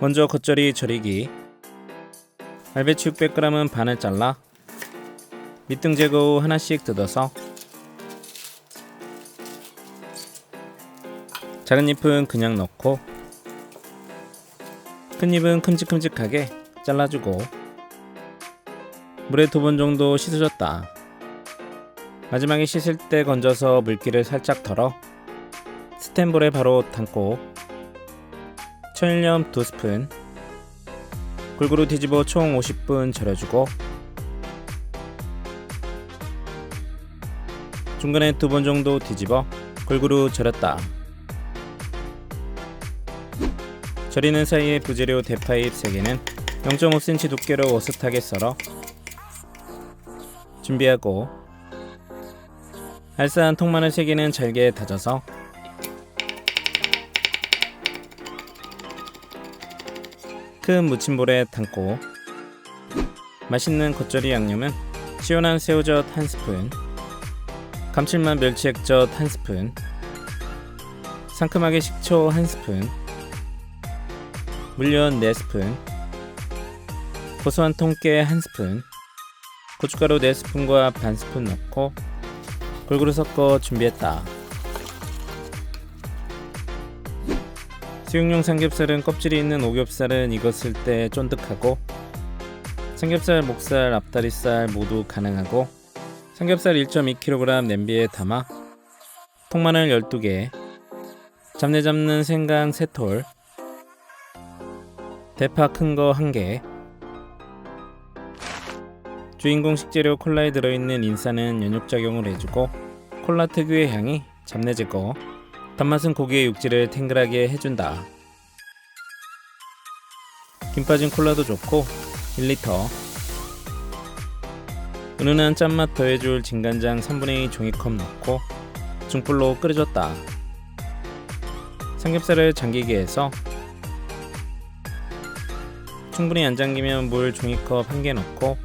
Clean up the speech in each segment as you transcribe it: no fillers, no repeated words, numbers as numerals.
먼저 겉절이 절이기. 알배추 600g은 반을 잘라 밑등 제거 후 하나씩 뜯어서 작은 잎은 그냥 넣고 큰 잎은 큼직큼직하게 잘라주고 물에 2번 정도 씻어줬다. 마지막에 씻을 때 건져서 물기를 살짝 덜어 스텐볼에 바로 담고 천일염 2스푼 골고루 뒤집어 총 50분 절여주고 중간에 2번 정도 뒤집어 골고루 절였다. 절이는 사이에 부재료 대파잎 3개는 0.5cm 두께로 어슷하게 썰어 준비하고 알싸한 통마늘 3개는 잘게 다져서 큰 무침볼에 담고 맛있는 겉절이 양념은 시원한 새우젓 1스푼, 감칠맛 멸치액젓 1스푼, 상큼하게 식초 1스푼, 물엿 4스푼, 고소한 통깨 1스푼, 고춧가루 4스푼과 반스푼 넣고 골고루 섞어 준비했다. 수육용 삼겹살은 껍질이 있는 오겹살은 익었을 때 쫀득하고 삼겹살, 목살, 앞다리살 모두 가능하고 삼겹살 1.2kg 냄비에 담아 통마늘 12개, 잡내 잡는 생강 3톨, 대파 큰 거 1개, 주인공 식재료 콜라에 들어있는 인산은 연육작용을 해주고 콜라 특유의 향이 잡내 제거, 단맛은 고기의 육질을 탱글하게 해준다. 김 빠진 콜라도 좋고 1리터, 은은한 짠맛 더해줄 진간장 3분의 2 종이컵 넣고 중불로 끓여줬다. 삼겹살을 잠기게 해서 충분히 안 잠기면 물 종이컵 1개 넣고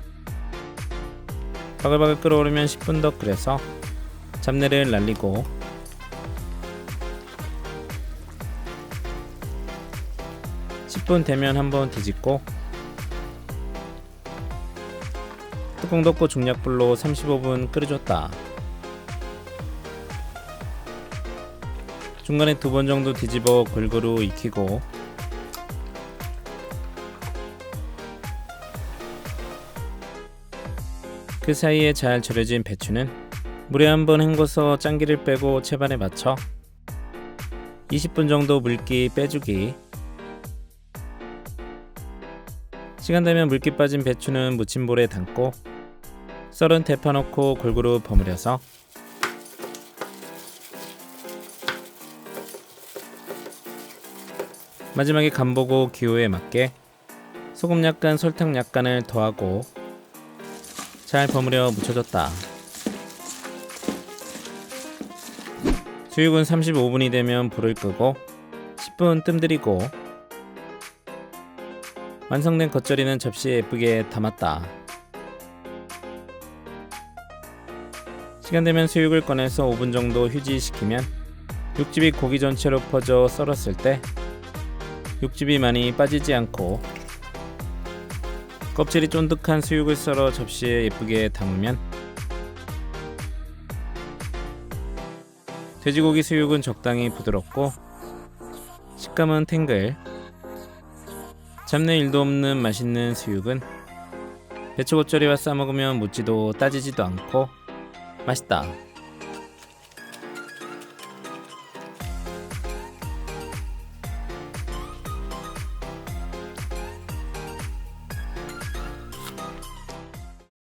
바글바글 끓어오르면 10분 더 끓여서 잡내를 날리고 (10분) 되면 한번 뒤집고 뚜껑 덮고 중약불로 35분 끓여줬다. 중간에 2번 정도 뒤집어 골고루 익히고 그 사이에 잘 절여진 배추는 물에 한번 헹궈서 짠기를 빼고 채반에 맞춰 20분 정도 물기 빼주기. 시간 되면 물기 빠진 배추는 무침볼에 담고 썰은 대파 넣고 골고루 버무려서 마지막에 간보고 기호에 맞게 소금 약간, 설탕 약간을 더하고 잘 버무려 묻혀줬다. 수육은 35분이 되면 불을 끄고 10분 뜸들이고 완성된 겉절이는 접시에 예쁘게 담았다. 시간 되면 수육을 꺼내서 5분 정도 휴지시키면 육즙이 고기 전체로 퍼져 썰었을 때 육즙이 많이 빠지지 않고 껍질이 쫀득한 수육을 썰어 접시에 예쁘게 담으면 돼지고기 수육은 적당히 부드럽고 식감은 탱글, 잡내 1도 없는 맛있는 수육은 배추 겉절이와 싸먹으면 묻지도 따지지도 않고 맛있다.